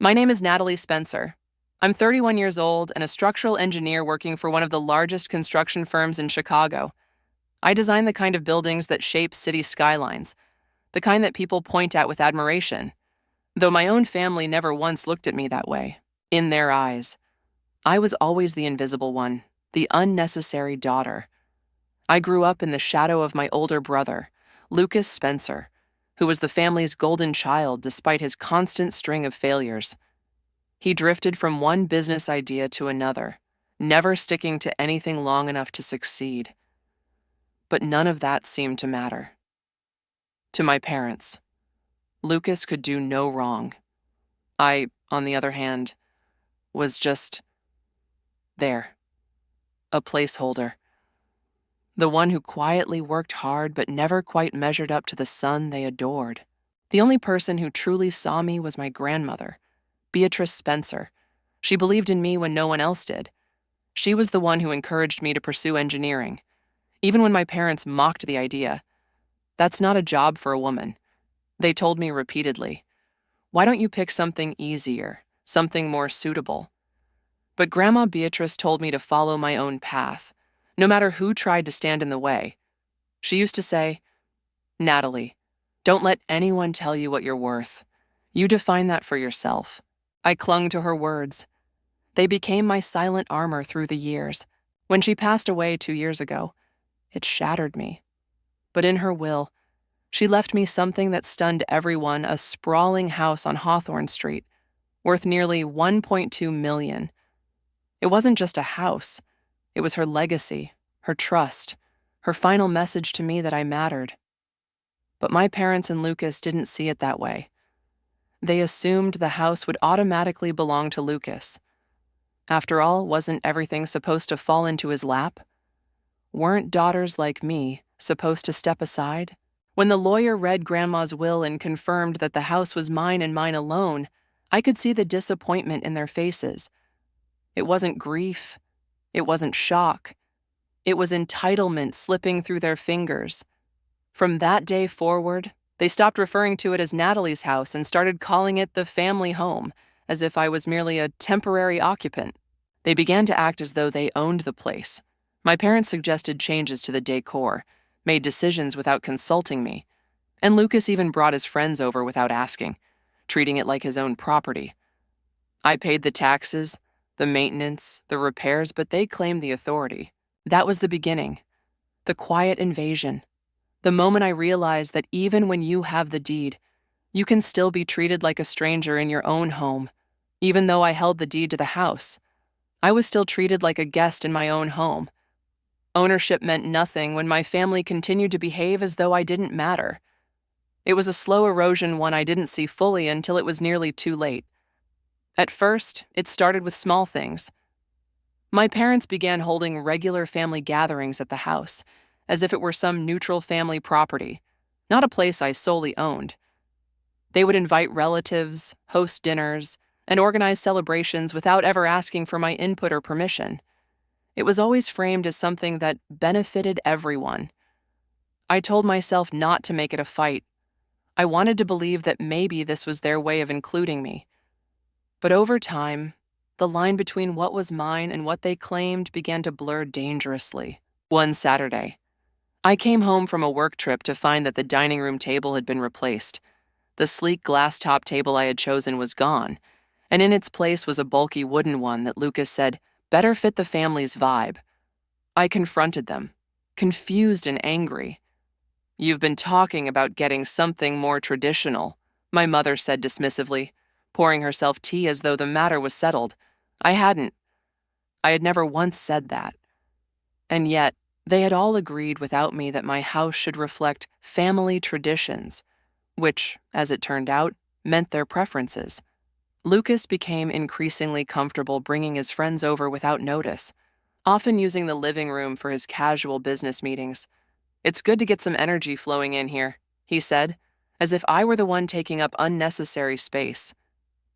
My name is Natalie Spencer. I'm 31 years old and a structural engineer working for one of the largest construction firms in Chicago. I design the kind of buildings that shape city skylines, the kind that people point at with admiration, though my own family never once looked at me that way. In their eyes, I was always the invisible one, the unnecessary daughter. I grew up in the shadow of my older brother, Lucas Spencer, who was the family's golden child despite his constant string of failures. He drifted from one business idea to another, never sticking to anything long enough to succeed. But none of that seemed to matter. To my parents, Lucas could do no wrong. I, on the other hand, was just there, a placeholder. The one who quietly worked hard but never quite measured up to the son they adored. The only person who truly saw me was my grandmother, Beatrice Spencer. She believed in me when no one else did. She was the one who encouraged me to pursue engineering, even when my parents mocked the idea. That's not a job for a woman. They told me repeatedly, why don't you pick something easier, something more suitable? But Grandma Beatrice told me to follow my own path, no matter who tried to stand in the way. She used to say, Natalie, don't let anyone tell you what you're worth. You define that for yourself. I clung to her words. They became my silent armor through the years. When she passed away 2 years ago, it shattered me. But in her will, she left me something that stunned everyone, a sprawling house on Hawthorne Street, worth nearly $1.2 million. It wasn't just a house. It was her legacy, her trust, her final message to me that I mattered. But my parents and Lucas didn't see it that way. They assumed the house would automatically belong to Lucas. After all, wasn't everything supposed to fall into his lap? Weren't daughters like me supposed to step aside? When the lawyer read Grandma's will and confirmed that the house was mine and mine alone, I could see the disappointment in their faces. It wasn't grief. It wasn't shock. It was entitlement slipping through their fingers. From that day forward, they stopped referring to it as Natalie's house and started calling it the family home, as if I was merely a temporary occupant. They began to act as though they owned the place. My parents suggested changes to the decor, made decisions without consulting me, and Lucas even brought his friends over without asking, treating it like his own property. I paid the taxes, the maintenance, the repairs, but they claimed the authority. That was the beginning, the quiet invasion. The moment I realized that even when you have the deed, you can still be treated like a stranger in your own home. Even though I held the deed to the house, I was still treated like a guest in my own home. Ownership meant nothing when my family continued to behave as though I didn't matter. It was a slow erosion, one I didn't see fully until it was nearly too late. At first, it started with small things. My parents began holding regular family gatherings at the house, as if it were some neutral family property, not a place I solely owned. They would invite relatives, host dinners, and organize celebrations without ever asking for my input or permission. It was always framed as something that benefited everyone. I told myself not to make it a fight. I wanted to believe that maybe this was their way of including me. But over time, the line between what was mine and what they claimed began to blur dangerously. One Saturday, I came home from a work trip to find that the dining room table had been replaced. The sleek glass-top table I had chosen was gone, and in its place was a bulky wooden one that Lucas said better fit the family's vibe. I confronted them, confused and angry. "You've been talking about getting something more traditional," my mother said dismissively, pouring herself tea as though the matter was settled. I hadn't. I had never once said that. And yet, they had all agreed without me that my house should reflect family traditions, which, as it turned out, meant their preferences. Lucas became increasingly comfortable bringing his friends over without notice, often using the living room for his casual business meetings. "It's good to get some energy flowing in here," he said, as if I were the one taking up unnecessary space.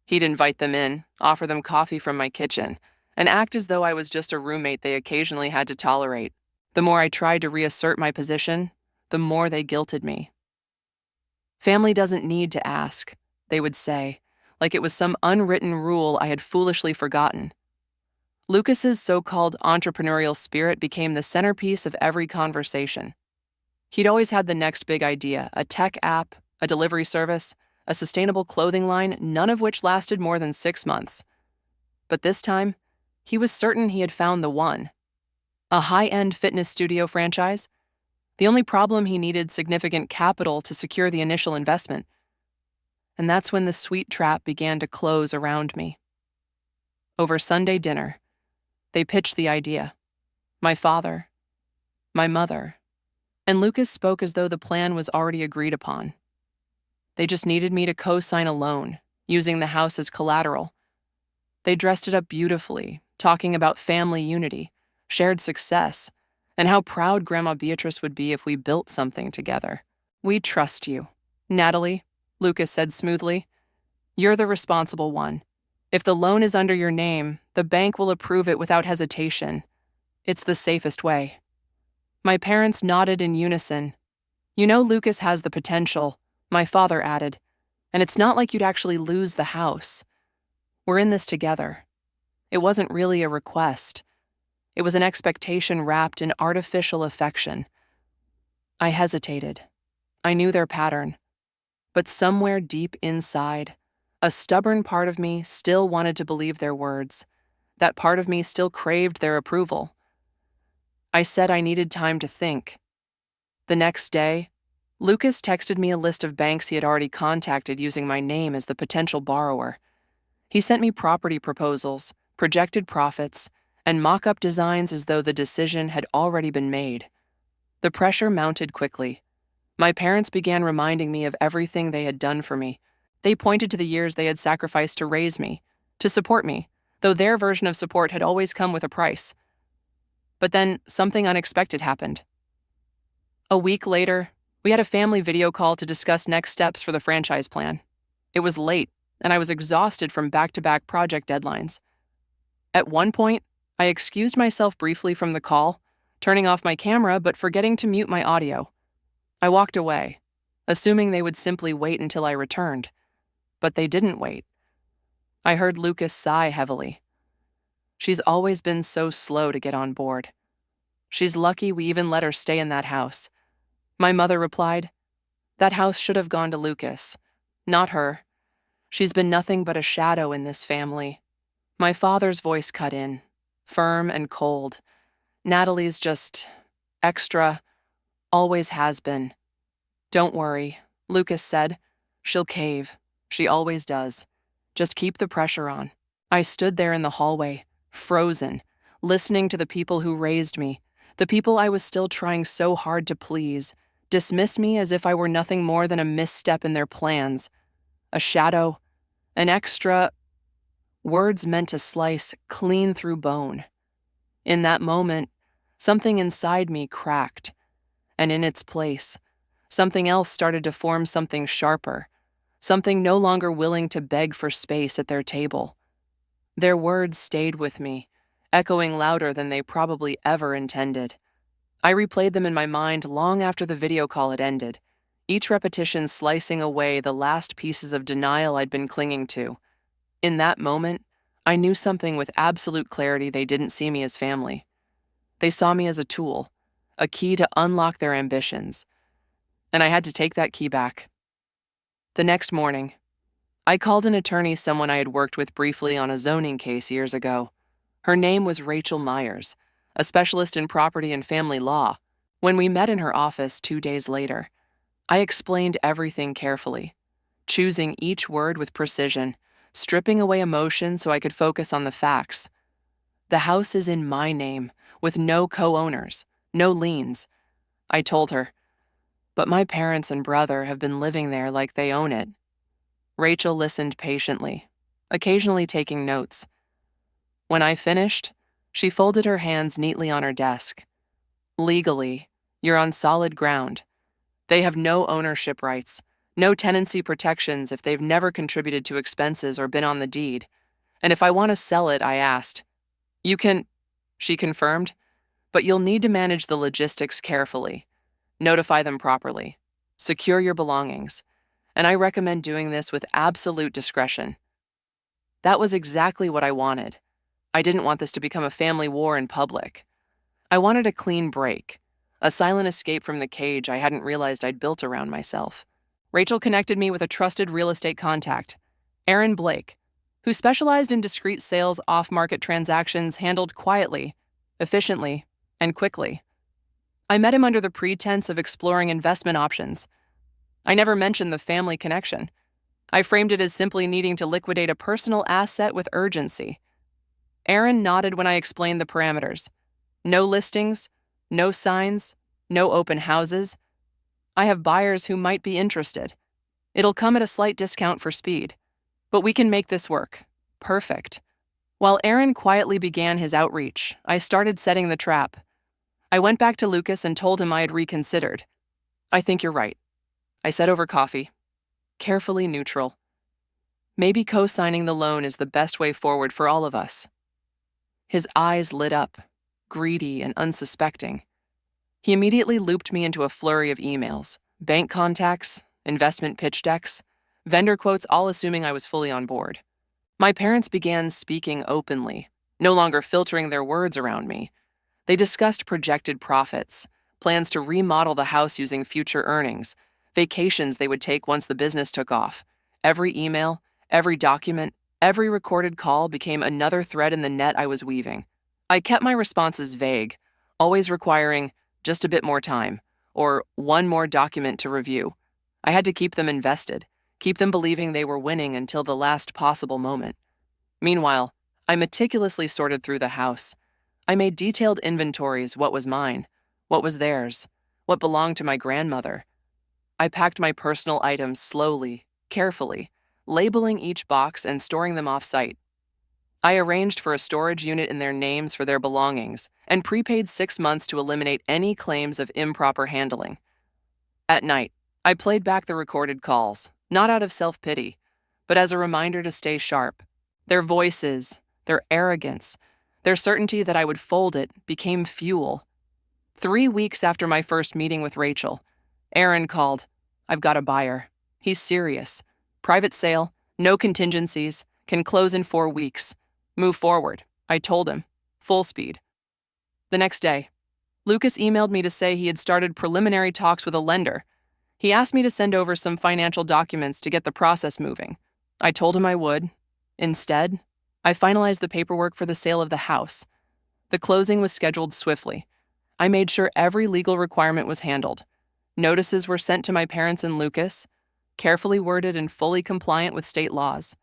He'd invite them in, offer them coffee from my kitchen, and act as though I was just a roommate they occasionally had to tolerate. The more I tried to reassert my position, the more they guilted me. "Family doesn't need to ask," they would say, like it was some unwritten rule I had foolishly forgotten. Lucas's so-called entrepreneurial spirit became the centerpiece of every conversation. He'd always had the next big idea, a tech app, a delivery service, a sustainable clothing line, none of which lasted more than 6 months. But this time, he was certain he had found the one. A high-end fitness studio franchise. The only problem, he needed significant capital to secure the initial investment. And that's when the sweet trap began to close around me. Over Sunday dinner, they pitched the idea. My father, my mother, and Lucas spoke as though the plan was already agreed upon. They just needed me to co-sign a loan, using the house as collateral. They dressed it up beautifully, talking about family unity, shared success, and how proud Grandma Beatrice would be if we built something together. "We trust you, Natalie," Lucas said smoothly. "You're the responsible one. If the loan is under your name, the bank will approve it without hesitation. It's the safest way." My parents nodded in unison. "You know Lucas has the potential," my father added, "and it's not like you'd actually lose the house. We're in this together." It wasn't really a request. It was an expectation wrapped in artificial affection. I hesitated. I knew their pattern. But somewhere deep inside, a stubborn part of me still wanted to believe their words. That part of me still craved their approval. I said I needed time to think. The next day, Lucas texted me a list of banks he had already contacted using my name as the potential borrower. He sent me property proposals, projected profits, and mock-up designs as though the decision had already been made. The pressure mounted quickly. My parents began reminding me of everything they had done for me. They pointed to the years they had sacrificed to raise me, to support me, though their version of support had always come with a price. But then something unexpected happened. A week later, we had a family video call to discuss next steps for the franchise plan. It was late, and I was exhausted from back-to-back project deadlines. At one point, I excused myself briefly from the call, turning off my camera but forgetting to mute my audio. I walked away, assuming they would simply wait until I returned. But they didn't wait. I heard Lucas sigh heavily. She's always been so slow to get on board. She's lucky we even let her stay in that house. My mother replied, "That house should have gone to Lucas, not her. She's been nothing but a shadow in this family." My father's voice cut in, firm and cold. "Natalie's just extra, always has been." "Don't worry," Lucas said. "She'll cave. She always does. Just keep the pressure on." I stood there in the hallway, frozen, listening to the people who raised me, the people I was still trying so hard to please, dismiss me as if I were nothing more than a misstep in their plans. A shadow, an extra. Words meant to slice clean through bone. In that moment, something inside me cracked, and in its place, something else started to form something sharper, something no longer willing to beg for space at their table. Their words stayed with me, echoing louder than they probably ever intended. I replayed them in my mind long after the video call had ended, each repetition slicing away the last pieces of denial I'd been clinging to. In that moment, I knew something with absolute clarity: they didn't see me as family. They saw me as a tool, a key to unlock their ambitions. And I had to take that key back. The next morning, I called an attorney, someone I had worked with briefly on a zoning case years ago. Her name was Rachel Myers, a specialist in property and family law. When we met in her office 2 days later, I explained everything carefully, choosing each word with precision, stripping away emotion so I could focus on the facts. The house is in my name, with no co-owners, no liens, I told her. But my parents and brother have been living there like they own it. Rachel listened patiently, occasionally taking notes. When I finished, she folded her hands neatly on her desk. "Legally, you're on solid ground. They have no ownership rights, no tenancy protections if they've never contributed to expenses or been on the deed. And if I want to sell it," I asked. "You can," she confirmed, "but you'll need to manage the logistics carefully. Notify them properly. Secure your belongings. And I recommend doing this with absolute discretion. That was exactly what I wanted. I didn't want this to become a family war in public. I wanted a clean break, a silent escape from the cage I hadn't realized I'd built around myself. Rachel connected me with a trusted real estate contact, Aaron Blake, who specialized in discreet sales off-market transactions handled quietly, efficiently, and quickly. I met him under the pretense of exploring investment options. I never mentioned the family connection. I framed it as simply needing to liquidate a personal asset with urgency. Aaron nodded when I explained the parameters. No listings, no signs, no open houses. I have buyers who might be interested. It'll come at a slight discount for speed. But we can make this work. Perfect. While Aaron quietly began his outreach, I started setting the trap. I went back to Lucas and told him I had reconsidered. I think you're right, I said over coffee. Carefully neutral. Maybe co-signing the loan is the best way forward for all of us. His eyes lit up, greedy and unsuspecting. He immediately looped me into a flurry of emails, bank contacts, investment pitch decks, vendor quotes, all assuming I was fully on board. My parents began speaking openly, no longer filtering their words around me. They discussed projected profits, plans to remodel the house using future earnings, vacations they would take once the business took off. Every email, every document, every recorded call became another thread in the net I was weaving. I kept my responses vague, always requiring just a bit more time, or one more document to review. I had to keep them invested, keep them believing they were winning until the last possible moment. Meanwhile, I meticulously sorted through the house. I made detailed inventories: what was mine, what was theirs, what belonged to my grandmother. I packed my personal items slowly, carefully, labeling each box and storing them off-site. I arranged for a storage unit in their names for their belongings and prepaid 6 months to eliminate any claims of improper handling. At night, I played back the recorded calls, not out of self-pity, but as a reminder to stay sharp. Their voices, their arrogance, their certainty that I would fold it became fuel. 3 weeks after my first meeting with Rachel, Aaron called. I've got a buyer. He's serious. Private sale, no contingencies, can close in 4 weeks. Move forward, I told him. Full speed. The next day, Lucas emailed me to say he had started preliminary talks with a lender. He asked me to send over some financial documents to get the process moving. I told him I would. Instead, I finalized the paperwork for the sale of the house. The closing was scheduled swiftly. I made sure every legal requirement was handled. Notices were sent to my parents and Lucas, carefully worded and fully compliant with state laws.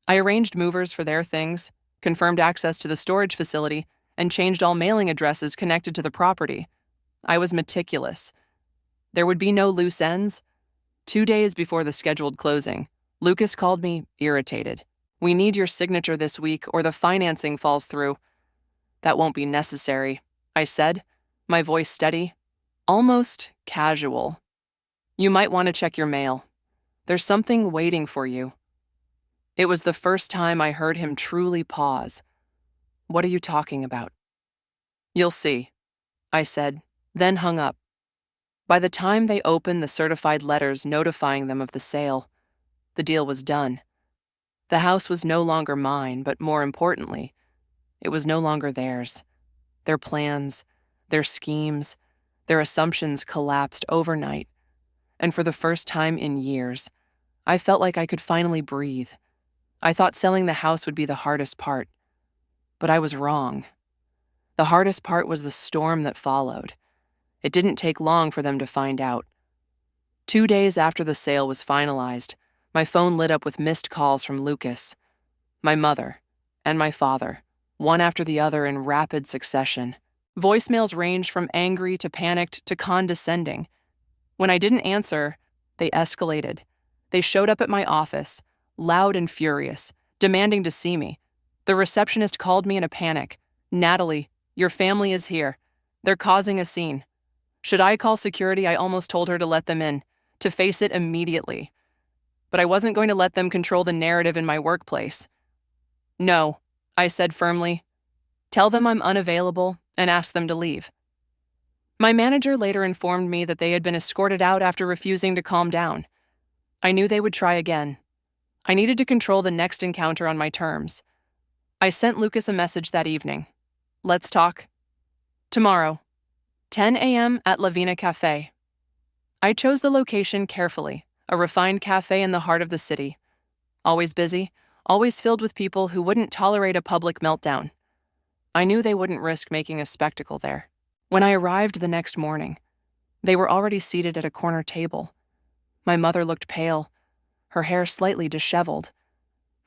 I arranged movers for their things, confirmed access to the storage facility, and changed all mailing addresses connected to the property. I was meticulous. There would be no loose ends. 2 days before the scheduled closing, Lucas called me, irritated. We need your signature this week or the financing falls through. That won't be necessary, I said, my voice steady, almost casual. You might want to check your mail. There's something waiting for you. It was the first time I heard him truly pause. What are you talking about? You'll see, I said, then hung up. By the time they opened the certified letters notifying them of the sale, the deal was done. The house was no longer mine, but more importantly, it was no longer theirs. Their plans, their schemes, their assumptions collapsed overnight, and for the first time in years, I felt like I could finally breathe. I thought selling the house would be the hardest part, but I was wrong. The hardest part was the storm that followed. It didn't take long for them to find out. 2 days after the sale was finalized, my phone lit up with missed calls from Lucas, my mother, and my father, one after the other in rapid succession. Voicemails ranged from angry to panicked to condescending. When I didn't answer, they escalated. They showed up at my office, loud and furious, demanding to see me. The receptionist called me in a panic. Natalie, your family is here. They're causing a scene. Should I call security? I almost told her to let them in, to face it immediately. But I wasn't going to let them control the narrative in my workplace. No, I said firmly. Tell them I'm unavailable and ask them to leave. My manager later informed me that they had been escorted out after refusing to calm down. I knew they would try again. I needed to control the next encounter on my terms. I sent Lucas a message that evening. Let's talk. Tomorrow, 10 a.m. at Lavina Cafe. I chose the location carefully, a refined cafe in the heart of the city. Always busy, always filled with people who wouldn't tolerate a public meltdown. I knew they wouldn't risk making a spectacle there. When I arrived the next morning, they were already seated at a corner table. My mother looked pale, her hair slightly disheveled.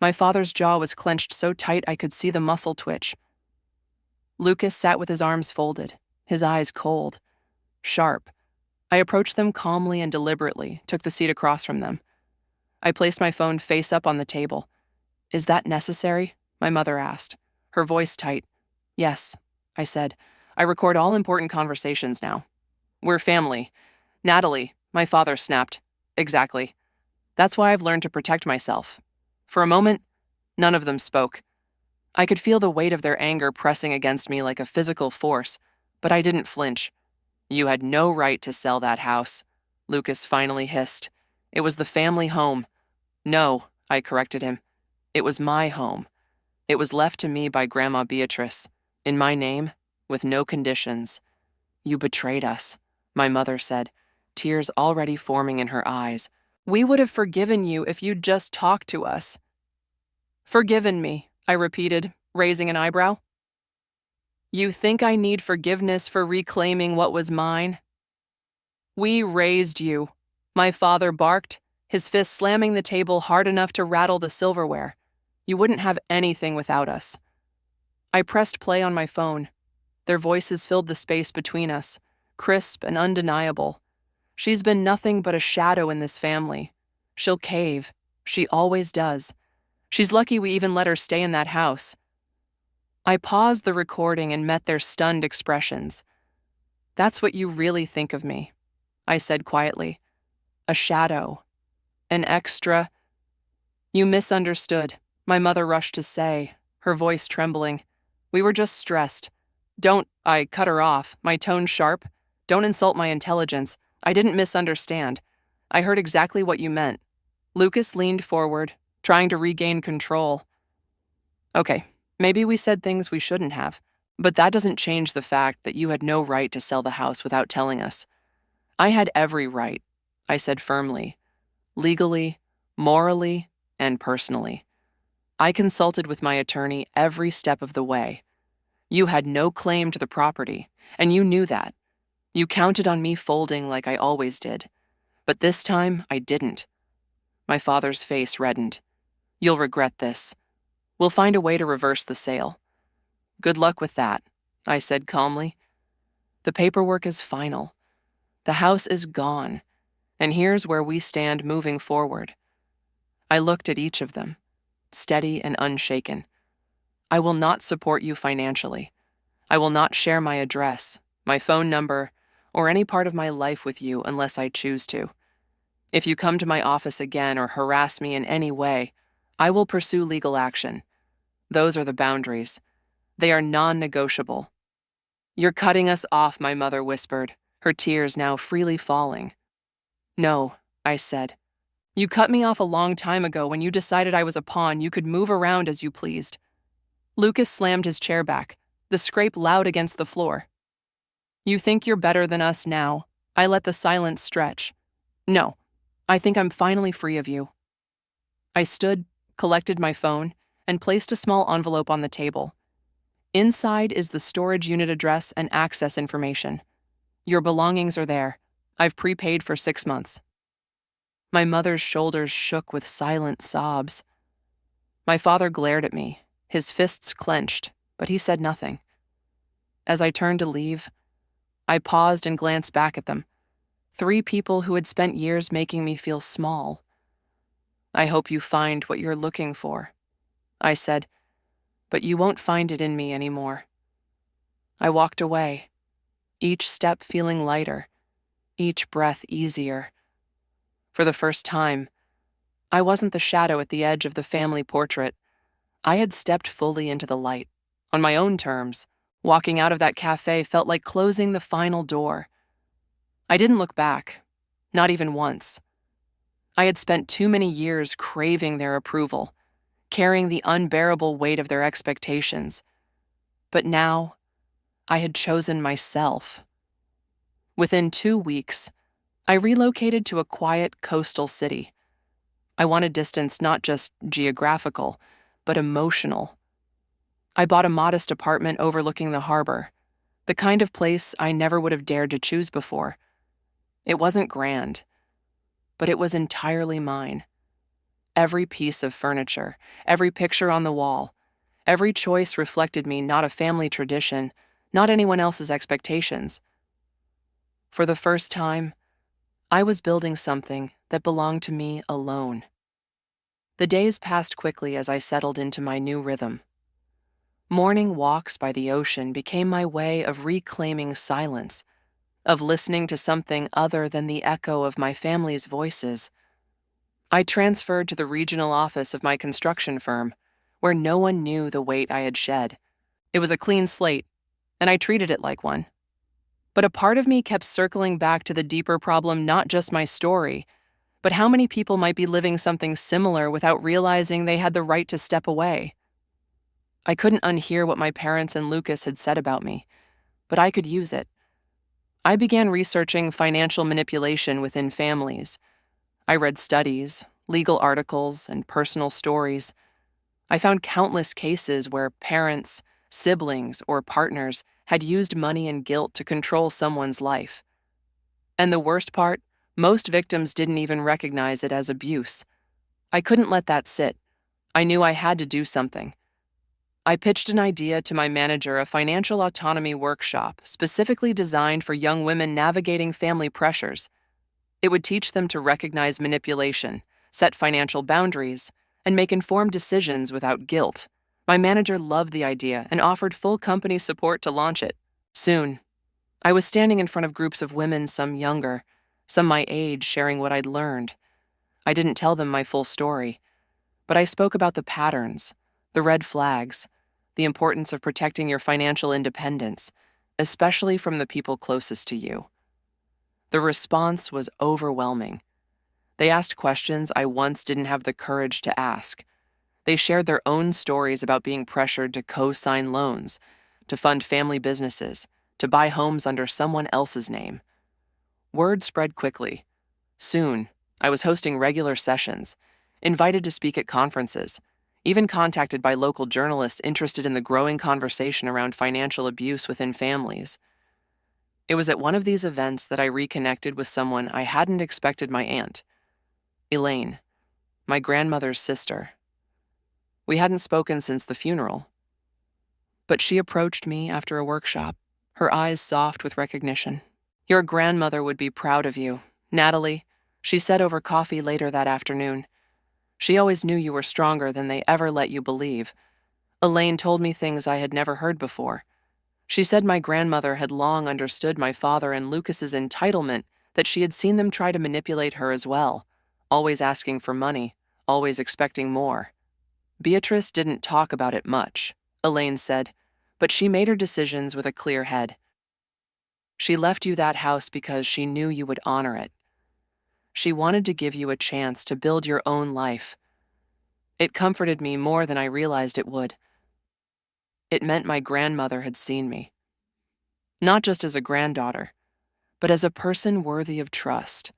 My father's jaw was clenched so tight I could see the muscle twitch. Lucas sat with his arms folded, his eyes cold, sharp. I approached them calmly and deliberately, took the seat across from them. I placed my phone face up on the table. "Is that necessary?" my mother asked, her voice tight. "Yes," I said. "I record all important conversations now." "We're family." "Natalie," my father snapped. "Exactly. That's why I've learned to protect myself." For a moment, none of them spoke. I could feel the weight of their anger pressing against me like a physical force, but I didn't flinch. "You had no right to sell that house," Lucas finally hissed. "It was the family home." "No," I corrected him. "It was my home. It was left to me by Grandma Beatrice, in my name, with no conditions." "You betrayed us," my mother said, tears already forming in her eyes. "We would have forgiven you if you'd just talked to us." "Forgiven me," I repeated, raising an eyebrow. "You think I need forgiveness for reclaiming what was mine?" "We raised you," my father barked, his fist slamming the table hard enough to rattle the silverware. "You wouldn't have anything without us." I pressed play on my phone. Their voices filled the space between us, crisp and undeniable. "She's been nothing but a shadow in this family. She'll cave. She always does. She's lucky we even let her stay in that house." I paused the recording and met their stunned expressions. "That's what you really think of me," I said quietly. "A shadow. An extra—" "You misunderstood," my mother rushed to say, her voice trembling. "We were just stressed. Don't—" I cut her off, my tone sharp. "Don't insult my intelligence. I didn't misunderstand. I heard exactly what you meant." Lucas leaned forward, trying to regain control. "Okay, maybe we said things we shouldn't have, but that doesn't change the fact that you had no right to sell the house without telling us." "I had every right," I said firmly. "Legally, morally, and personally. I consulted with my attorney every step of the way. You had no claim to the property, and you knew that. You counted on me folding like I always did. But this time, I didn't." My father's face reddened. "You'll regret this. We'll find a way to reverse the sale." "Good luck with that," I said calmly. "The paperwork is final. The house is gone, and here's where we stand moving forward." I looked at each of them, steady and unshaken. "I will not support you financially. I will not share my address, my phone number, or any part of my life with you unless I choose to. If you come to my office again or harass me in any way, I will pursue legal action. Those are the boundaries. They are non-negotiable." "You're cutting us off," my mother whispered, her tears now freely falling. "No," I said. "You cut me off a long time ago when you decided I was a pawn you could move around as you pleased." Lucas slammed his chair back, the scrape loud against the floor. "You think you're better than us now?" I let the silence stretch. "No, I think I'm finally free of you." I stood, collected my phone, and placed a small envelope on the table. "Inside is the storage unit address and access information. Your belongings are there. I've prepaid for 6 months." My mother's shoulders shook with silent sobs. My father glared at me, his fists clenched, but he said nothing. As I turned to leave, I paused and glanced back at them. 3 people who had spent years making me feel small. "I hope you find what you're looking for," I said, "but you won't find it in me anymore." I walked away, each step feeling lighter, each breath easier. For the first time, I wasn't the shadow at the edge of the family portrait. I had stepped fully into the light, on my own terms. Walking out of that cafe felt like closing the final door. I didn't look back, not even once. I had spent too many years craving their approval, carrying the unbearable weight of their expectations. But now, I had chosen myself. Within 2 weeks, I relocated to a quiet coastal city. I wanted distance not just geographical, but emotional. I bought a modest apartment overlooking the harbor, the kind of place I never would have dared to choose before. It wasn't grand, but it was entirely mine. Every piece of furniture, every picture on the wall, every choice reflected me, not a family tradition, not anyone else's expectations. For the first time, I was building something that belonged to me alone. The days passed quickly as I settled into my new rhythm. Morning walks by the ocean became my way of reclaiming silence, of listening to something other than the echo of my family's voices. I transferred to the regional office of my construction firm, where no one knew the weight I had shed. It was a clean slate, and I treated it like one. But a part of me kept circling back to the deeper problem, not just my story, but how many people might be living something similar without realizing they had the right to step away. I couldn't unhear what my parents and Lucas had said about me, but I could use it. I began researching financial manipulation within families. I read studies, legal articles, and personal stories. I found countless cases where parents, siblings, or partners had used money and guilt to control someone's life. And the worst part, most victims didn't even recognize it as abuse. I couldn't let that sit. I knew I had to do something. I pitched an idea to my manager, a financial autonomy workshop specifically designed for young women navigating family pressures. It would teach them to recognize manipulation, set financial boundaries, and make informed decisions without guilt. My manager loved the idea and offered full company support to launch it. Soon, I was standing in front of groups of women, some younger, some my age, sharing what I'd learned. I didn't tell them my full story, but I spoke about the patterns, the red flags, the importance of protecting your financial independence, especially from the people closest to you. The response was overwhelming. They asked questions I once didn't have the courage to ask. They shared their own stories about being pressured to co-sign loans, to fund family businesses, to buy homes under someone else's name. Word spread quickly. Soon, I was hosting regular sessions, invited to speak at conferences, even contacted by local journalists interested in the growing conversation around financial abuse within families. It was at one of these events that I reconnected with someone I hadn't expected: my aunt, Elaine, my grandmother's sister. We hadn't spoken since the funeral, but she approached me after a workshop, her eyes soft with recognition. "Your grandmother would be proud of you, Natalie," she said over coffee later that afternoon. "She always knew you were stronger than they ever let you believe." Elaine told me things I had never heard before. She said my grandmother had long understood my father and Lucas's entitlement, that she had seen them try to manipulate her as well, always asking for money, always expecting more. "Beatrice didn't talk about it much," Elaine said, "but she made her decisions with a clear head. She left you that house because she knew you would honor it. She wanted to give you a chance to build your own life." It comforted me more than I realized it would. It meant my grandmother had seen me, not just as a granddaughter, but as a person worthy of trust.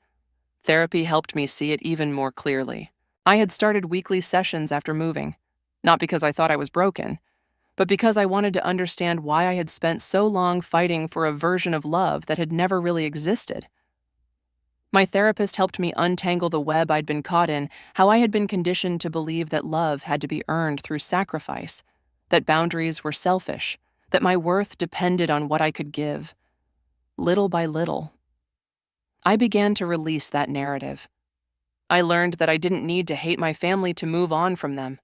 Therapy helped me see it even more clearly. I had started weekly sessions after moving, not because I thought I was broken, but because I wanted to understand why I had spent so long fighting for a version of love that had never really existed. My therapist helped me untangle the web I'd been caught in, how I had been conditioned to believe that love had to be earned through sacrifice, that boundaries were selfish, that my worth depended on what I could give. Little by little, I began to release that narrative. I learned that I didn't need to hate my family to move on from them.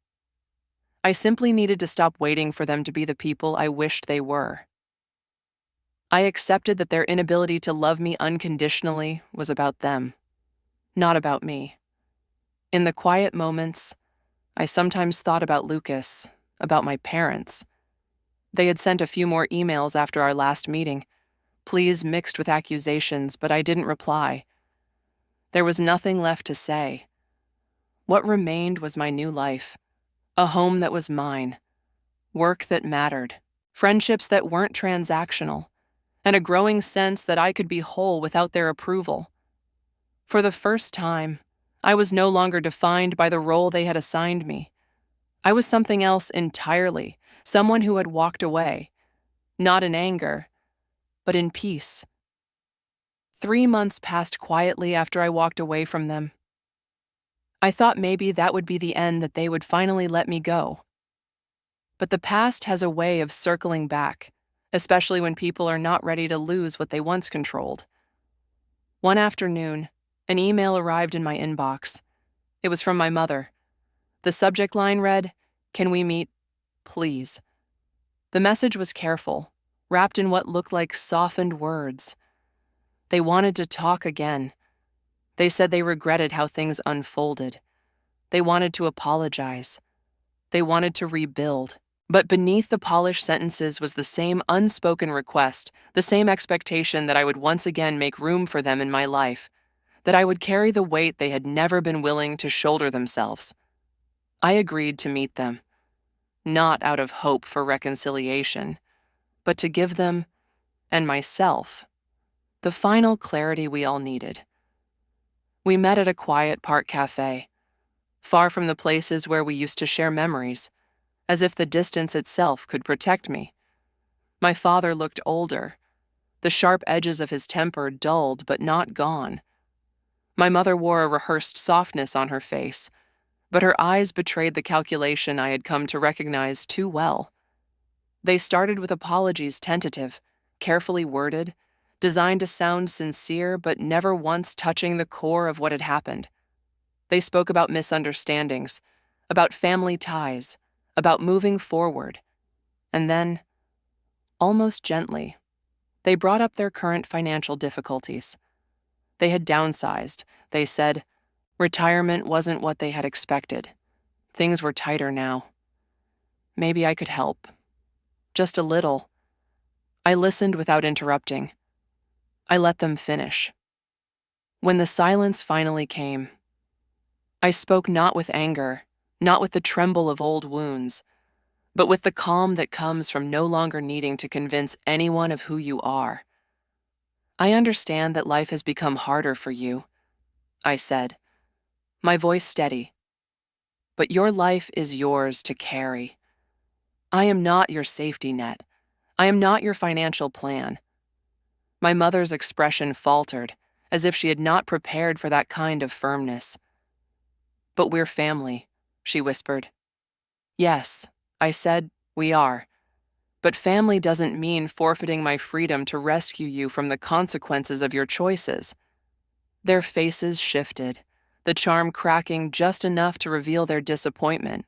I simply needed to stop waiting for them to be the people I wished they were. I accepted that their inability to love me unconditionally was about them, not about me. In the quiet moments, I sometimes thought about Lucas, about my parents. They had sent a few more emails after our last meeting, pleas mixed with accusations, but I didn't reply. There was nothing left to say. What remained was my new life, a home that was mine, work that mattered, friendships that weren't transactional, and a growing sense that I could be whole without their approval. For the first time, I was no longer defined by the role they had assigned me. I was something else entirely, someone who had walked away, not in anger, but in peace. 3 months passed quietly after I walked away from them. I thought maybe that would be the end, that they would finally let me go. But the past has a way of circling back, especially when people are not ready to lose what they once controlled. One afternoon, an email arrived in my inbox. It was from my mother. The subject line read, "Can we meet, please?" The message was careful, wrapped in what looked like softened words. They wanted to talk again. They said they regretted how things unfolded. They wanted to apologize. They wanted to rebuild. But beneath the polished sentences was the same unspoken request, the same expectation that I would once again make room for them in my life, that I would carry the weight they had never been willing to shoulder themselves. I agreed to meet them, not out of hope for reconciliation, but to give them, and myself, the final clarity we all needed. We met at a quiet park cafe, far from the places where we used to share memories, as if the distance itself could protect me. My father looked older, the sharp edges of his temper dulled but not gone. My mother wore a rehearsed softness on her face, but her eyes betrayed the calculation I had come to recognize too well. They started with apologies, tentative, carefully worded, designed to sound sincere but never once touching the core of what had happened. They spoke about misunderstandings, about family ties, about moving forward. And then, almost gently, they brought up their current financial difficulties. They had downsized, they said. Retirement wasn't what they had expected. Things were tighter now. Maybe I could help. Just a little. I listened without interrupting. I let them finish. When the silence finally came, I spoke not with anger, not with the tremble of old wounds, but with the calm that comes from no longer needing to convince anyone of who you are. I understand that life has become harder for you, I said, my voice steady. But your life is yours to carry. I am not your safety net. I am not your financial plan. My mother's expression faltered, as if she had not prepared for that kind of firmness. But we're family, she whispered. Yes, I said, we are. But family doesn't mean forfeiting my freedom to rescue you from the consequences of your choices. Their faces shifted, the charm cracking just enough to reveal their disappointment.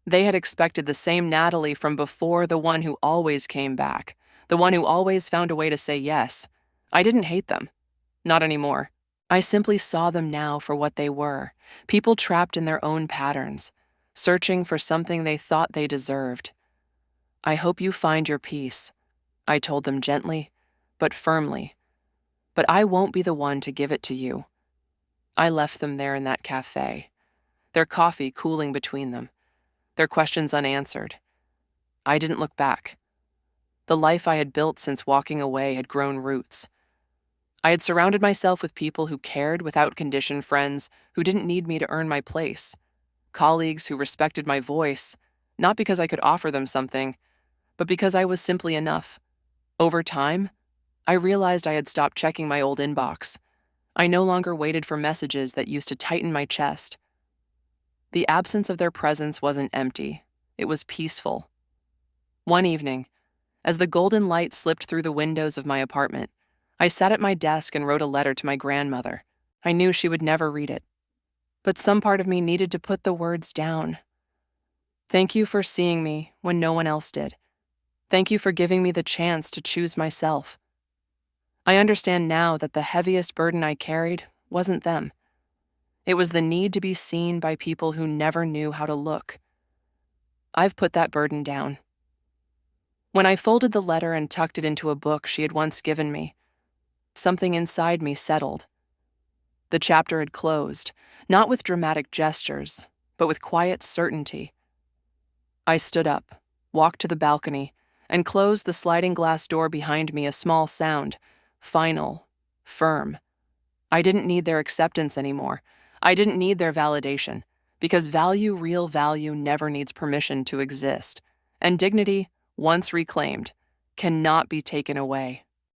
They had expected the same Natalie from before, the one who always came back, the one who always found a way to say yes. I didn't hate them. Not anymore. I simply saw them now for what they were, people trapped in their own patterns, searching for something they thought they deserved. I hope you find your peace, I told them gently, but firmly. But I won't be the one to give it to you. I left them there in that cafe, their coffee cooling between them, their questions unanswered. I didn't look back. The life I had built since walking away had grown roots. I had surrounded myself with people who cared without condition, friends who didn't need me to earn my place, colleagues who respected my voice, not because I could offer them something, but because I was simply enough. Over time, I realized I had stopped checking my old inbox. I no longer waited for messages that used to tighten my chest. The absence of their presence wasn't empty. It was peaceful. One evening, as the golden light slipped through the windows of my apartment, I sat at my desk and wrote a letter to my grandmother. I knew she would never read it, but some part of me needed to put the words down. Thank you for seeing me when no one else did. Thank you for giving me the chance to choose myself. I understand now that the heaviest burden I carried wasn't them. It was the need to be seen by people who never knew how to look. I've put that burden down. When I folded the letter and tucked it into a book she had once given me, something inside me settled. The chapter had closed, not with dramatic gestures, but with quiet certainty. I stood up, walked to the balcony, and closed the sliding glass door behind me, a small sound, final, firm. I didn't need their acceptance anymore. I didn't need their validation, because real value never needs permission to exist, and dignity, once reclaimed, cannot be taken away.